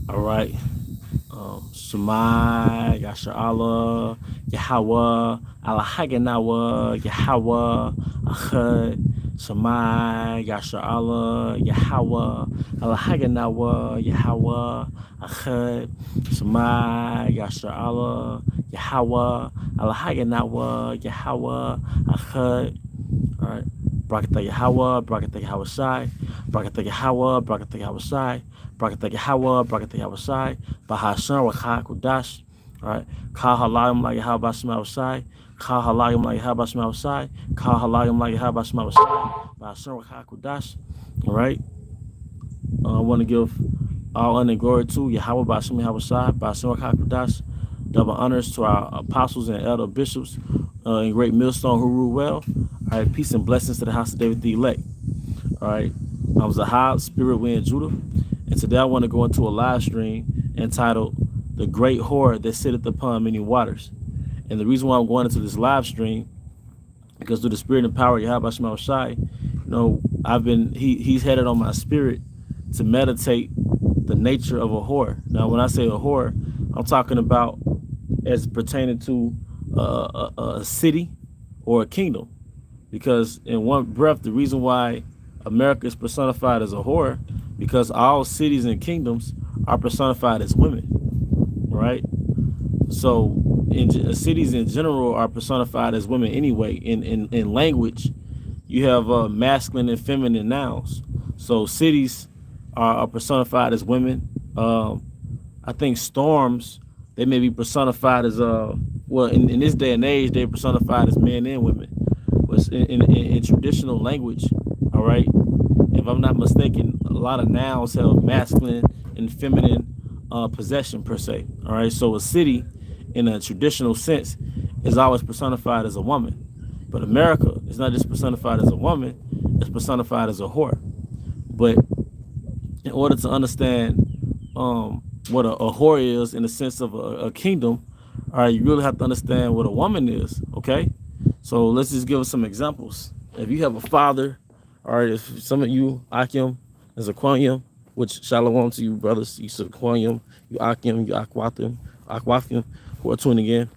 All right. Shema, Yasha Allah, Yahweh, Alahaganawa, Yahweh, Achad, Shema, Yasha Allah, Yahweh, Alahaganawa, Yahweh, Achad, Shema, Yasha Allah, Yahweh, Alahaganawa, Yahweh, Achad. All right. Brakata Yahweh, Brakata Yahweh Shai, Brakata Yahweh, Brakata Yahweh Shai, Brakata Yahweh, Brakata Yahweh Shai, Bahashan, Wakha Kudash. All right. Ka Halayim La Yahweh Shema Shai, Ka Halayim La Yahweh Shema Shai, Ka Halayim La Yahweh Shema Shai, Bahashan, Wakha Kudash. All right. I want to give all honor and glory to Yahweh Bashim Yahweh Shai, Bahashan, Wakha Kudash. Double honors to our apostles and elder bishops in Great Millstone who rule well. All right, peace and blessings to the house of David the elect. All right, I was a high spirit wind Judah, and today I want to go into a live stream entitled "The Great Whore That Sitteth Upon Many Waters." And the reason why I'm going into this live stream because through the spirit and power of Yahweh Shema Shai, he's headed on my spirit to meditate the nature of a whore. Now, when I say a whore, I'm talking about as pertaining to a city or a kingdom. Because in one breath, the reason why America is personified as a whore, because all cities and kingdoms are personified as women, right? So cities in general are personified as women anyway. In language, you have masculine and feminine nouns. So cities are personified as women. I think storms, they may be personified as in this day and age, they're personified as men and women. But in traditional language, all right, if I'm not mistaken, a lot of nouns have masculine and feminine possession per se. All right, so a city in a traditional sense is always personified as a woman. But America is not just personified as a woman, it's personified as a whore. But in order to understand what a whore is in the sense of a kingdom, all right, you really have to understand what a woman is, okay? So let's just give us some examples. If you have a father, all right, if some of you, Akim, is Aquanium, which shalom to you, brothers, you Aquanium, you Akim, you Aquathim, who are tuning in.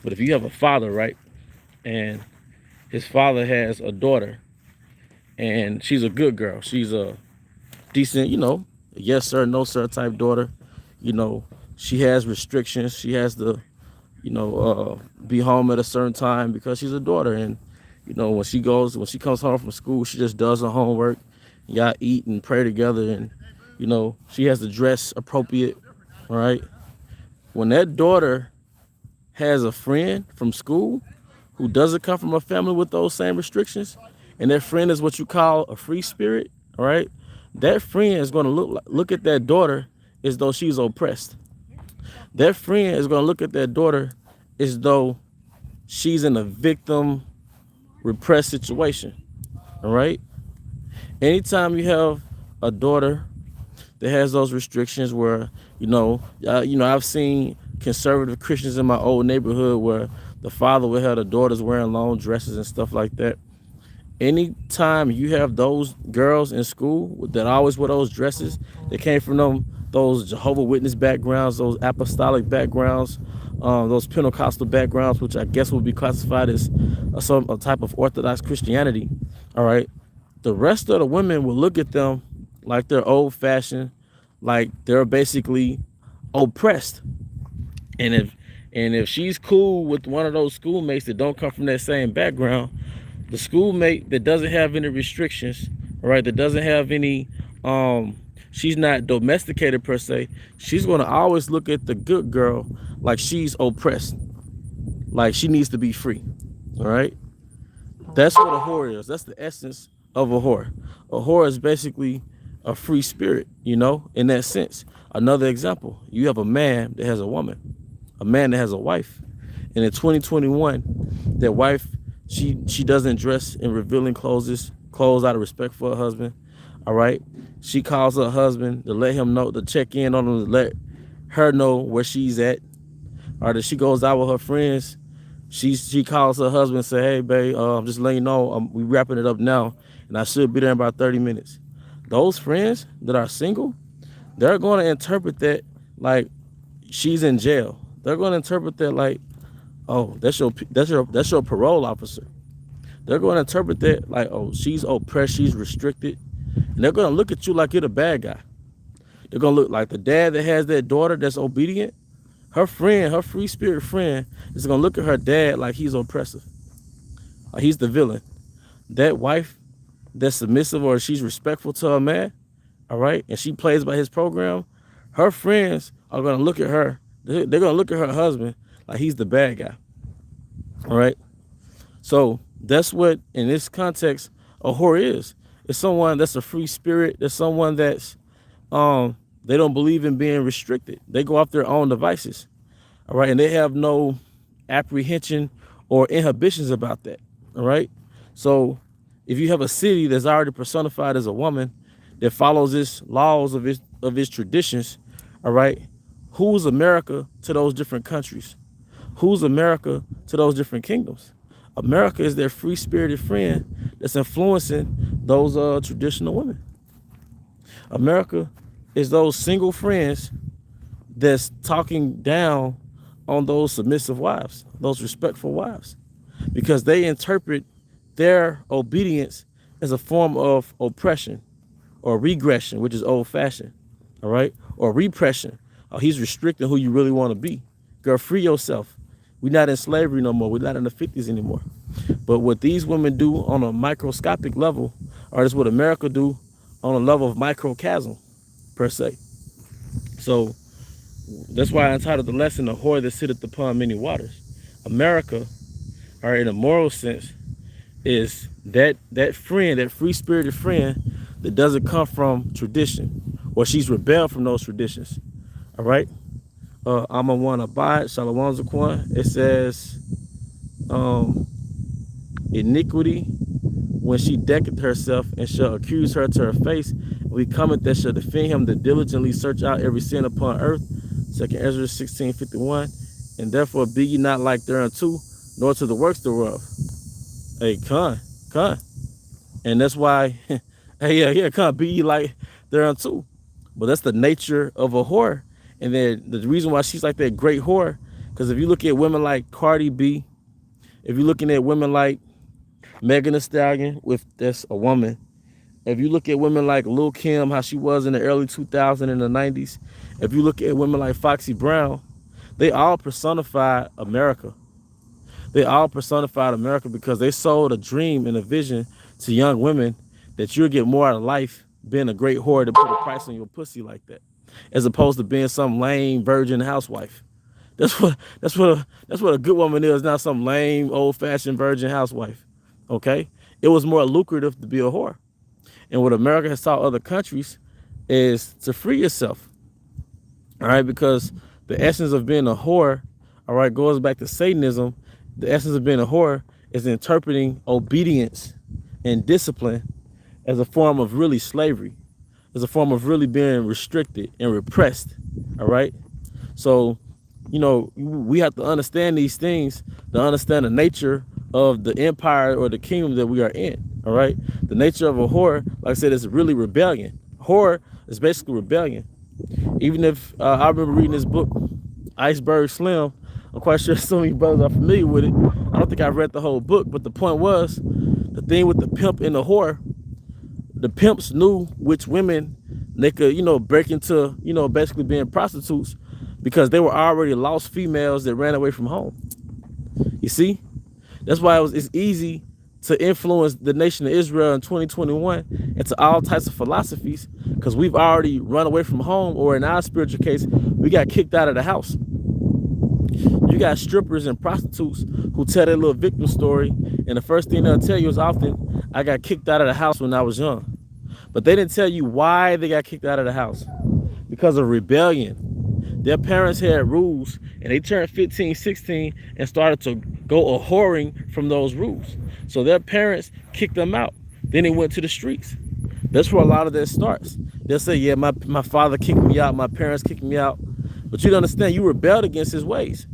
But if you have a father, right, and his father has a daughter, and she's a good girl, she's a decent, yes sir, no sir type daughter, she has restrictions, she has to, be home at a certain time because she's a daughter, and when she comes home from school, she just does her homework, y'all eat and pray together, and she has to dress appropriate, all right. When that daughter has a friend from school who doesn't come from a family with those same restrictions, and that friend is what you call a free spirit, all right, that friend is going to look at that daughter as though she's oppressed. That friend is going to look at that daughter as though she's in a victim repressed situation, all right. Anytime you have a daughter that has those restrictions where I've seen conservative Christians in my old neighborhood where the father would have the daughters wearing long dresses and stuff like that. Anytime you have those girls in school that always wear those dresses, that came from those Jehovah's Witness backgrounds, those apostolic backgrounds, those Pentecostal backgrounds, which I guess would be classified as a type of Orthodox Christianity, all right, the rest of the women will look at them like they're old-fashioned, like they're basically oppressed. And if she's cool with one of those schoolmates that don't come from that same background, the schoolmate that doesn't have any restrictions, all right, that doesn't have any, she's not domesticated per se, she's going to always look at the good girl like she's oppressed, like she needs to be free, all right? That's what a whore is. That's the essence of a whore. A whore is basically a free spirit, in that sense. Another example, you have a man that has a woman, a man that has a wife. And in 2021, that wife, she doesn't dress in revealing clothes out of respect for her husband, all right? She calls her husband to let him know, to check in on him, to let her know where she's at. All right, if she goes out with her friends, she calls her husband and say, hey, babe, I'm just letting you know, we wrapping it up now, and I should be there in about 30 minutes. Those friends that are single, they're going to interpret that like she's in jail. They're going to interpret that like, oh, that's your parole officer. They're going to interpret that like, oh, she's oppressed, she's restricted, and they're going to look at you like you're the bad guy. They're going to look like the dad that has that daughter that's obedient. Her friend, her free spirit friend, is going to look at her dad like he's oppressive, like he's the villain. That wife that's submissive or she's respectful to her man, all right, and she plays by his program, her friends are going to look at her. They're going to look at her husband like he's the bad guy, all right? So that's what, in this context, a whore is. It's someone that's a free spirit. There's someone that's, they don't believe in being restricted. They go off their own devices, all right? And they have no apprehension or inhibitions about that, all right? So if you have a city that's already personified as a woman that follows its laws of its traditions, all right, who's America to those different countries? Who's America to those different kingdoms? America is their free-spirited friend that's influencing those traditional women. America is those single friends that's talking down on those submissive wives, those respectful wives, because they interpret their obedience as a form of oppression or regression, which is old-fashioned, all right, or repression. Oh, he's restricting who you really want to be. Girl, free yourself. We're not in slavery no more. We're not in the 50s anymore. But what these women do on a microscopic level, or that's what America do on a level of microcosm, per se. So that's why I entitled the lesson, "The Whore That Sitteth Upon Many Waters." America, all right, in a moral sense, is that friend, that free-spirited friend that doesn't come from tradition, or she's rebelled from those traditions, all right? I'm a one abide, Shalom Zaquan. It says, iniquity, when she decketh herself, and shall accuse her to her face, we cometh that shall defend him that diligently search out every sin upon earth. 2 Ezra 16:51. And therefore be ye not like thereunto, nor to the works thereof. Hey, con. And that's why, hey, yeah, con, be ye like thereunto. But that's the nature of a whore. And then the reason why she's like that great whore, because if you look at women like Cardi B, if you're looking at women like Megan Thee Stallion, that's a woman. If you look at women like Lil Kim, how she was in the early 2000s and the 90s. If you look at women like Foxy Brown, they all personified America. They all personified America because they sold a dream and a vision to young women that you'll get more out of life being a great whore to put a price on your pussy like that, as opposed to being some lame virgin housewife. That's what a good woman is, not some lame old-fashioned virgin housewife. Okay? It was more lucrative to be a whore. And what America has taught other countries is to free yourself. All right, because the essence of being a whore, all right, goes back to Satanism. The essence of being a whore is interpreting obedience and discipline as a form of really slavery, as a form of really being restricted and repressed. All right. So, you know, we have to understand these things to understand the nature of the empire or the kingdom that we are in. All right. The nature of a whore, like I said, is really rebellion. Whore is basically rebellion. Even if I remember reading this book, Iceberg Slim, I'm quite sure so many brothers are familiar with it. I don't think I read the whole book, but the point was, the thing with the pimp and the whore, the pimps knew which women they could, you know, break into, you know, basically being prostitutes, because they were already lost females that ran away from home. You see? That's why it's easy to influence the nation of Israel in 2021 into all types of philosophies, because we've already run away from home, or in our spiritual case, we got kicked out of the house. You got strippers and prostitutes who tell their little victim story, and the first thing they'll tell you is often, I got kicked out of the house when I was young. But they didn't tell you why they got kicked out of the house. Because of rebellion. Their parents had rules, and they turned 15, 16, and started to go a-whoring from those rules. So their parents kicked them out. Then they went to the streets. That's where a lot of that starts. They'll say, yeah, my father kicked me out, my parents kicked me out. But you don't understand, you rebelled against his ways.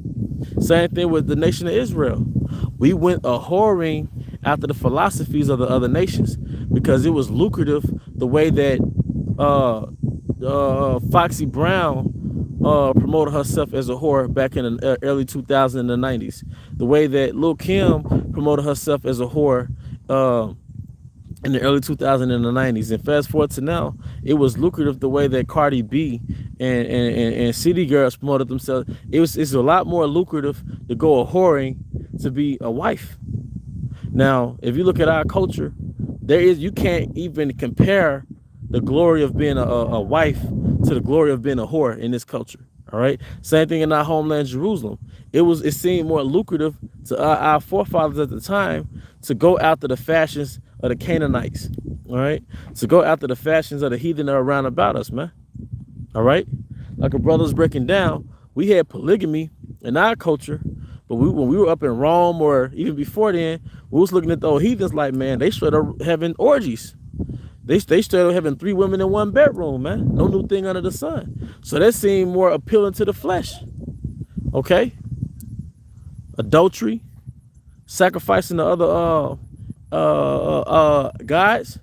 Same thing with the nation of Israel. We went a-whoring after the philosophies of the other nations because it was lucrative the way that Foxy Brown promoted herself as a whore back in the early 2000s and the 90s. The way that Lil Kim promoted herself as a whore in the early 2000s and the 90s. And fast forward to now, it was lucrative the way that Cardi B and City Girls promoted themselves. It's a lot more lucrative to go a whoring to be a wife. Now, if you look at our culture, you can't even compare the glory of being a wife to the glory of being a whore in this culture. All right. Same thing in our homeland, Jerusalem. It seemed more lucrative to our forefathers at the time to go after the fashions of the Canaanites. All right. To go after the fashions of the heathen that are around about us, man. All right. Like a brother's breaking down, we had polygamy in our culture, but when we were up in Rome or even before then, we was looking at those heathens like, man, they straight up having orgies. They straight up having 3 women in 1 bedroom, man. No new thing under the sun. So that seemed more appealing to the flesh. Okay? Adultery, sacrificing the other gods.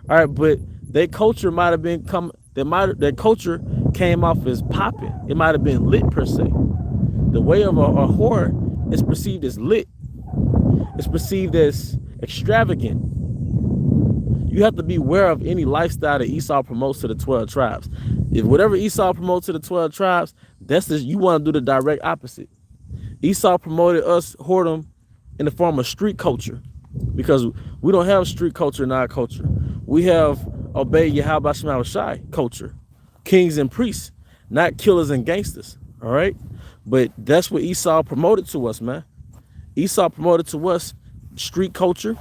All right, but their culture might have been their culture came off as popping. It might have been lit per se. The way of a whore is perceived as lit. It's perceived as extravagant. You have to be aware of any lifestyle that Esau promotes to the 12 tribes. If whatever Esau promotes to the 12 tribes, you want to do the direct opposite. Esau promoted us whoredom in the form of street culture, because we don't have street culture in our culture. We have obey Yahweh Shema Shai culture, kings and priests, not killers and gangsters. All right, but that's what Esau promoted to us, man. Esau promoted to us street culture.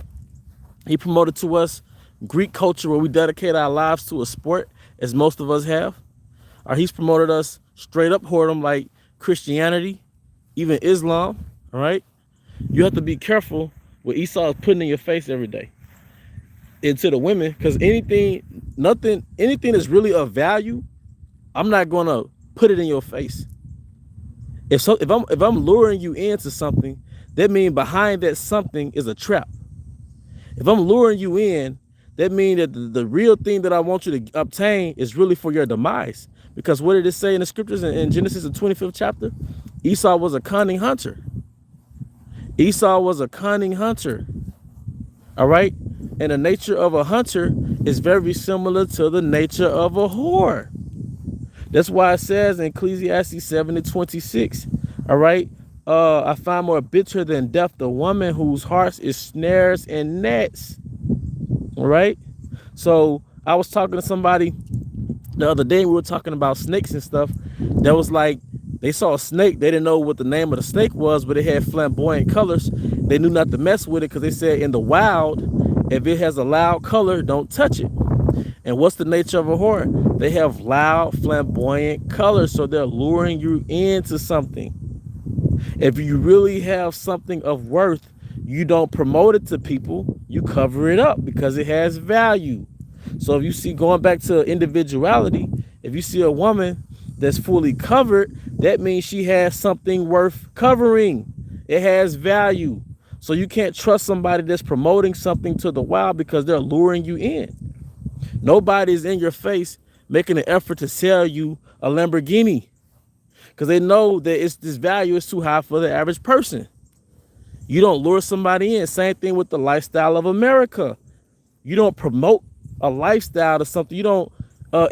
He promoted to us Greek culture, where we dedicate our lives to a sport, as most of us have. Or he's promoted us straight up whoredom like Christianity, even Islam. All right, you have to be careful what Esau is putting in your face every day. And to the women, because anything that's really of value, I'm not gonna put it in your face. If I'm luring you into something, that means behind that something is a trap. If I'm luring you in, that means that the real thing that I want you to obtain is really for your demise. Because what did it say in the scriptures in Genesis, the 25th chapter? Esau was a cunning hunter. Esau was a cunning hunter. All right? And the nature of a hunter is very similar to the nature of a whore. That's why it says in Ecclesiastes 7:26, all right? I find more bitter than death the woman whose heart is snares and nets. All right. So I was talking to somebody the other day. We were talking about snakes and stuff. That was like, they saw a snake. They didn't know what the name of the snake was, but it had flamboyant colors. They knew not to mess with it because they said in the wild, if it has a loud color, don't touch it. And what's the nature of a whore? They have loud, flamboyant colors. So they're luring you into something. If you really have something of worth, you don't promote it to people, you cover it up because it has value. So if you see, going back to individuality, if you see a woman that's fully covered, that means she has something worth covering. It has value. So you can't trust somebody that's promoting something to the wild because they're luring you in. Nobody's in your face making an effort to sell you a Lamborghini because they know that this value is too high for the average person. You don't lure somebody in. Same thing with the lifestyle of America. You don't promote a lifestyle to something. You don't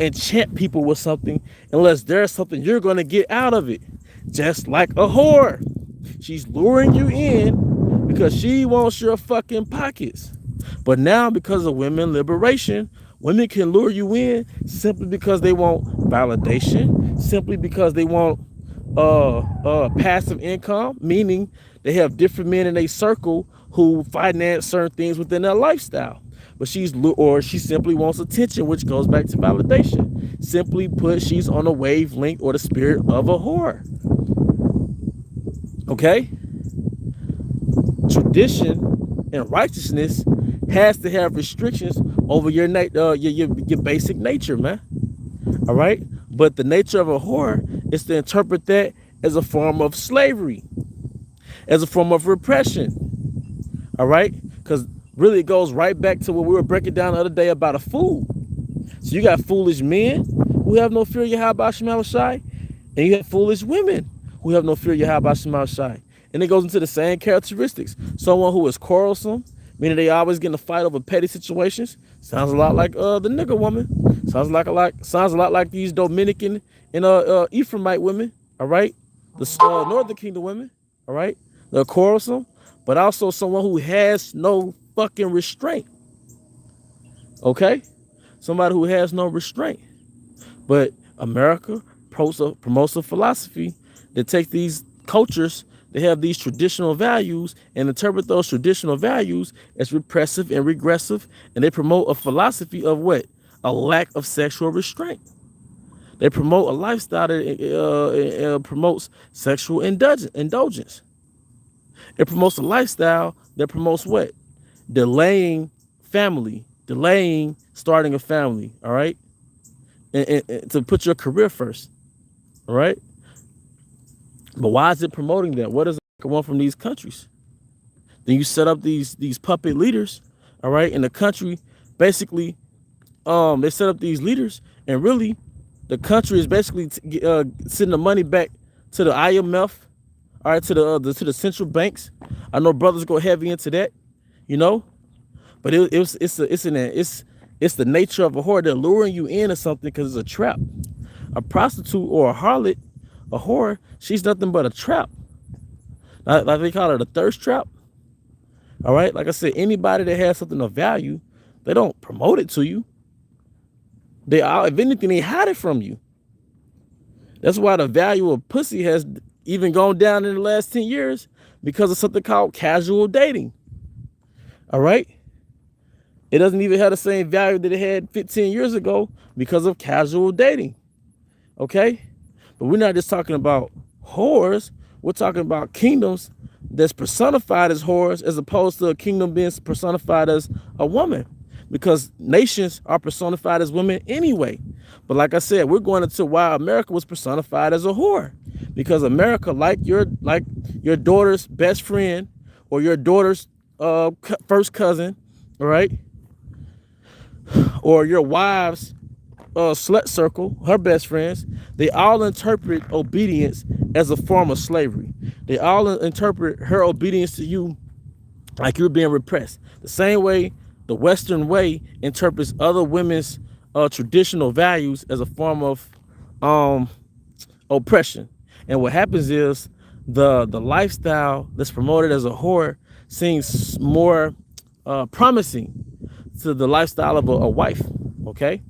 enchant people with something unless there's something you're going to get out of it. Just like a whore. She's luring you in because she wants your fucking pockets. But now, because of women liberation, women can lure you in simply because they want validation, simply because they want passive income, meaning they have different men in a circle who finance certain things within their lifestyle. But she simply wants attention, which goes back to validation. Simply put, she's on a wavelength or the spirit of a whore. Okay? Tradition and righteousness has to have restrictions over your basic nature, man. All right? But the nature of a whore is to interpret that as a form of slavery, as a form of repression. All right? Because really it goes right back to what we were breaking down the other day about a fool. So you got foolish men, who have no fear of Yahweh Shema Shai, and you have foolish women who have no fear of Yahweh Shema Shai. And it goes into the same characteristics. Someone who is quarrelsome, meaning they always get in a fight over petty situations. Sounds a lot like the nigger woman. Sounds a lot like these Dominican and Ephraimite women. All right, the Northern Kingdom women. All right, they're quarrelsome, but also someone who has no fucking restraint. Okay, somebody who has no restraint. But America promotes a philosophy that takes these cultures, they have these traditional values and interpret those traditional values as repressive and regressive, and they promote a philosophy of what? A lack of sexual restraint. They promote a lifestyle that promotes sexual indulgence. It promotes a lifestyle that promotes what? Delaying family, delaying starting a family, all right? And to put your career first, all right? But why is it promoting that? What does it want from these countries? Then you set up these puppet leaders, all right? In the country, basically, they set up these leaders, and really, the country is basically sending the money back to the IMF, all right, to the central banks. I know brothers go heavy into that, you know, but it's the nature of a whore. They're luring you into something because it's a trap. A prostitute or a harlot, a whore, she's nothing but a trap. Like they call it a thirst trap. All right, like I said, anybody that has something of value, they don't promote it to you. They are, if anything, they hide it from you. That's why the value of pussy has even gone down in the last 10 years because of something called casual dating. All right. It doesn't even have the same value that it had 15 years ago because of casual dating. Okay. But we're not just talking about whores. We're talking about kingdoms that's personified as whores as opposed to a kingdom being personified as a woman. Because nations are personified as women anyway. But like I said, we're going into why America was personified as a whore. Because America, like your daughter's best friend or your daughter's first cousin, all right? Or your wife's slut circle, her best friends, they all interpret obedience as a form of slavery. They all interpret her obedience to you like you're being repressed. The same way the Western way interprets other women's traditional values as a form of oppression. And what happens is the lifestyle that's promoted as a whore seems more promising to the lifestyle of a wife, okay?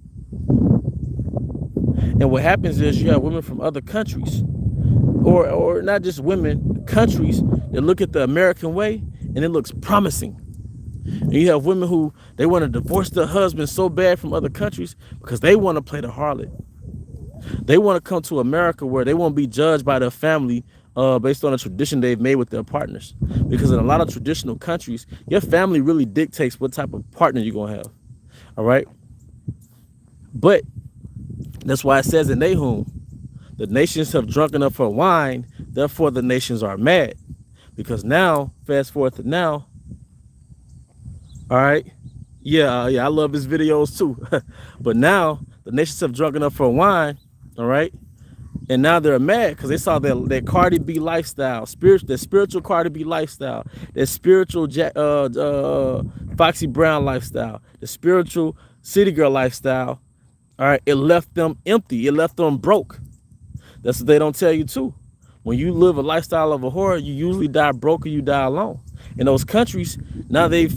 And what happens is you have women from other countries, or not just women, countries that look at the American way and it looks promising. And you have women who they want to divorce their husbands so bad from other countries because they want to play the harlot. They want to come to America where they won't be judged by their family based on a tradition they've made with their partners. Because in a lot of traditional countries, your family really dictates what type of partner you're going to have. All right. But that's why it says in Nahum, the nations have drunk enough for wine, therefore the nations are mad. Because now, fast forward to now, all right. Yeah, I love his videos too. But now the nations have drunk enough for wine, all right? And now they're mad because they saw that Cardi B lifestyle, the spiritual Cardi B lifestyle, that spiritual Foxy Brown lifestyle, the spiritual City Girl lifestyle. All right, it left them empty. It left them broke. That's what they don't tell you too. When you live a lifestyle of a whore, you usually die broke or you die alone. In those countries, now they've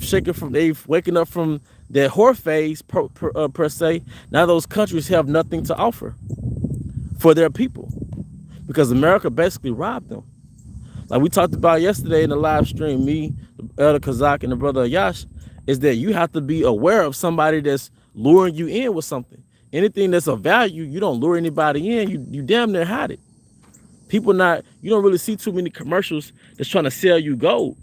waken up from their whore phase per se. Now those countries have nothing to offer for their people because America basically robbed them. Like we talked about yesterday in the live stream, me, the Elder Kazak, and the brother Yash, is that you have to be aware of somebody that's luring you in with something. Anything that's of value, you don't lure anybody in. You damn near hide it. You don't really see too many commercials that's trying to sell you gold.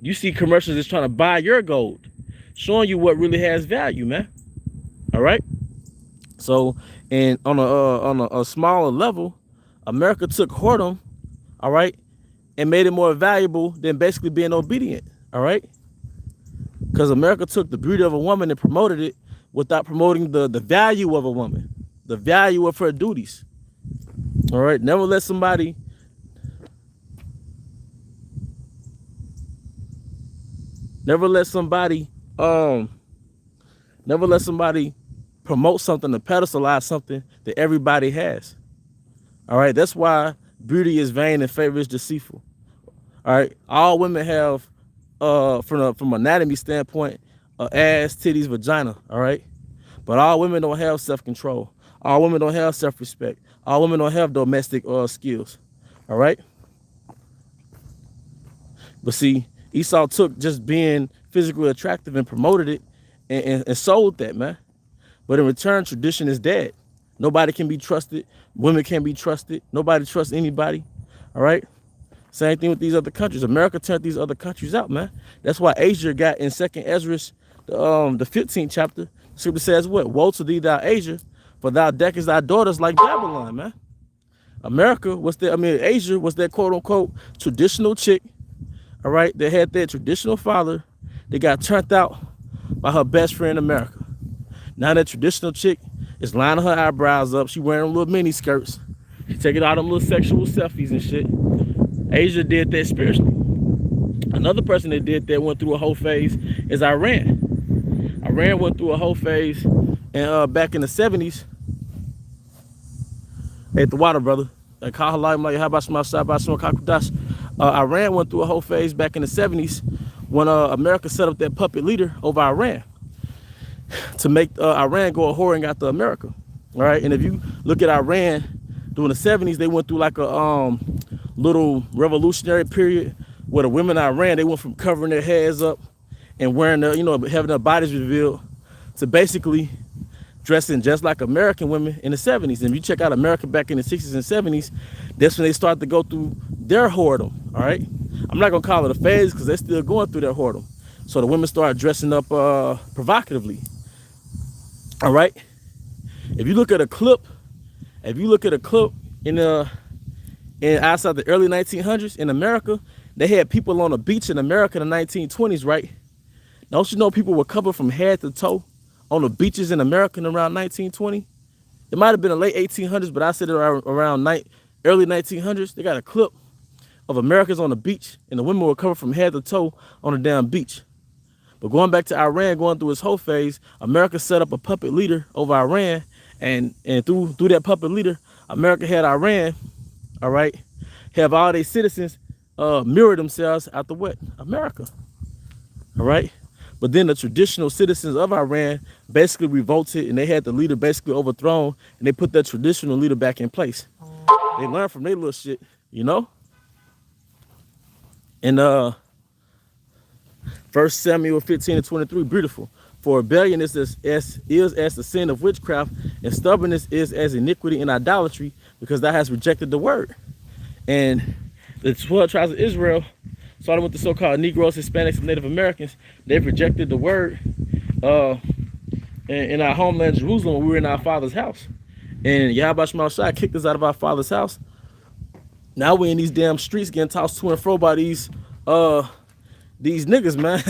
You see commercials that's trying to buy your gold, showing you what really has value, man. All right. So, and on a smaller level, America took whoredom, all right, and made it more valuable than basically being obedient, all right? Because America took the beauty of a woman and promoted it without promoting the value of a woman, the value of her duties. All right, never let somebody never let somebody um never let somebody promote something or pedestalize something that everybody has. All right, that's why beauty is vain and favor is deceitful. All right, all women have from anatomy standpoint, ass, titties, vagina. All right, but all women don't have self-control. All women don't have self-respect. All women don't have domestic skills. All right, but see, Esau took just being physically attractive and promoted it and sold that, man. But in return, tradition is dead. Nobody can be trusted. Women can't be trusted. Nobody trusts anybody. All right. Same thing with these other countries. America turned these other countries out, man. That's why Asia got in Second Ezra, the 15th chapter. Scripture says what? Woe to thee, thou Asia, for thou deckest thy daughters like Babylon, man. America was their, Asia was their quote unquote traditional chick. All right. They had their traditional father. They got turned out by her best friend, America. Now that traditional chick is lining her eyebrows up. She wearing little mini skirts. She taking all them little sexual selfies and shit. Asia did that spiritually. Another person that did that, went through a whole phase, is Iran. Iran went through a whole phase, and back in the 70s, at the water, brother. Iran went through a whole phase back in the 70s when America set up that puppet leader over Iran to make Iran go a whoring after America. All right, and if you look at Iran during the 70s, they went through like a little revolutionary period where the women in Iran, they went from covering their heads up and wearing their, having their bodies revealed to basically dressing just like American women in the 70s. And if you check out America back in the 60s and 70s, that's when they started to go through their whoredom. All right, I'm not gonna call it a phase because they're still going through their whoredom. So the women started dressing up provocatively. All right, if you look at a clip in outside the early 1900s in America, they had people on the beach in America in the 1920s, right? Don't you know people were covered from head to toe on the beaches in America in around 1920? It might have been the late 1800s, but I said around early 1900s. They got a clip of Americans on the beach, and the women were covered from head to toe on the damn beach. But going back to Iran, going through its whole phase, America set up a puppet leader over Iran, and through that puppet leader, America had Iran, all right, have all their citizens mirror themselves after what? America, all right? But then the traditional citizens of Iran basically revolted, and they had the leader basically overthrown, and they put that traditional leader back in place. They learned from their little shit, And 1 Samuel 15:23, beautiful. For rebellion is as the sin of witchcraft, and stubbornness is as iniquity and idolatry, because thou hast rejected the word. And the 12 tribes of Israel, starting with the so-called Negroes, Hispanics, and Native Americans, they've rejected the word in our homeland, Jerusalem, when we were in our father's house. And Yahweh Shai kicked us out of our father's house. Now we're in these damn streets getting tossed to and fro by these niggas, man.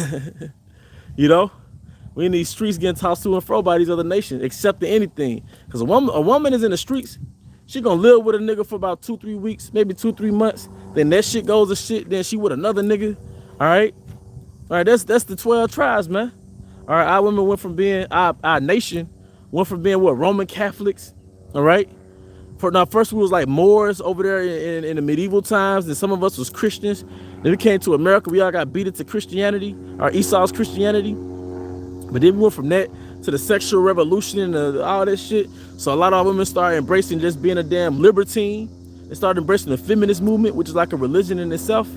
We in these streets getting tossed to and fro by these other nations, accepting anything. Because a woman is in the streets, she gonna live with a nigga for about 2-3 weeks, maybe 2-3 months. Then that shit goes to shit. Then she with another nigga. All right. That's the 12 tribes, man. All right. Our women went from being our nation went from being what, Roman Catholics. All right. First we was like Moors over there in the medieval times, and some of us was Christians. Then we came to America, we all got beat into Christianity, or Esau's Christianity. But then we went from that to the sexual revolution and all that shit. So a lot of our women started embracing just being a damn libertine. They started embracing the feminist movement, which is like a religion in itself.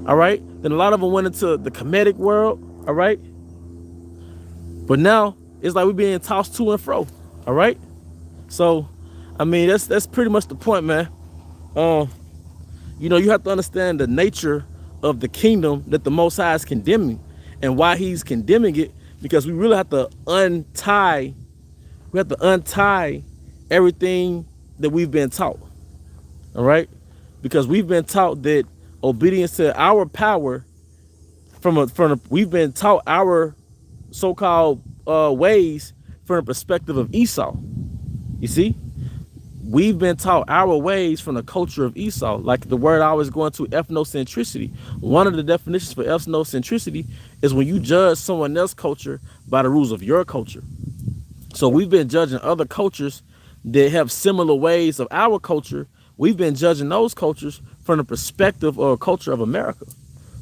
All right. Then a lot of them went into the comedic world. All right. But now it's like we're being tossed to and fro. All right. So, that's pretty much the point, man. You have to understand the nature of the kingdom that the Most High is condemning, and why he's condemning it, because we really have to untie everything that we've been taught. All right? Because we've been taught that obedience to our power we've been taught our so-called ways from the perspective of Esau. You see? We've been taught our ways from the culture of Esau. Like the word I always go into, ethnocentricity. One of the definitions for ethnocentricity is when you judge someone else's culture by the rules of your culture. So we've been judging other cultures that have similar ways of our culture. We've been judging those cultures from the perspective or culture of America,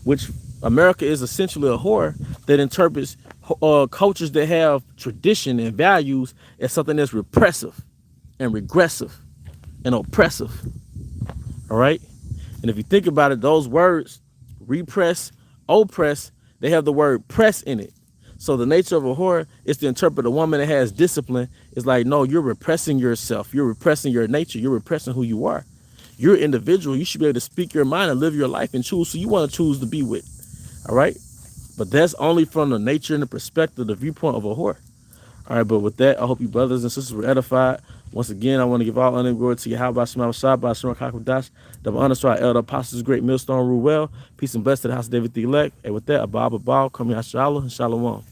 which America is essentially a whore that interprets cultures that have tradition and values as something that's repressive and regressive and oppressive. All right. And if you think about it, those words, repress, oppress, they have the word press in it. So the nature of a whore is to interpret a woman that has discipline. It's like, no, you're repressing yourself. You're repressing your nature. You're repressing who you are. You're an individual. You should be able to speak your mind and live your life and choose who you want to choose to be with. All right. But that's only from the nature and the perspective, the viewpoint of a whore. All right, but with that, I hope you brothers and sisters were edified. Once again, I want to give all honor and glory to Yahweh Shema Shah, by Shema Kakadash, double honor to our elder apostles, great millstone rule well. Peace and blessing to the house of David the elect. And with that, Abba, come here, Shalom and Shalom.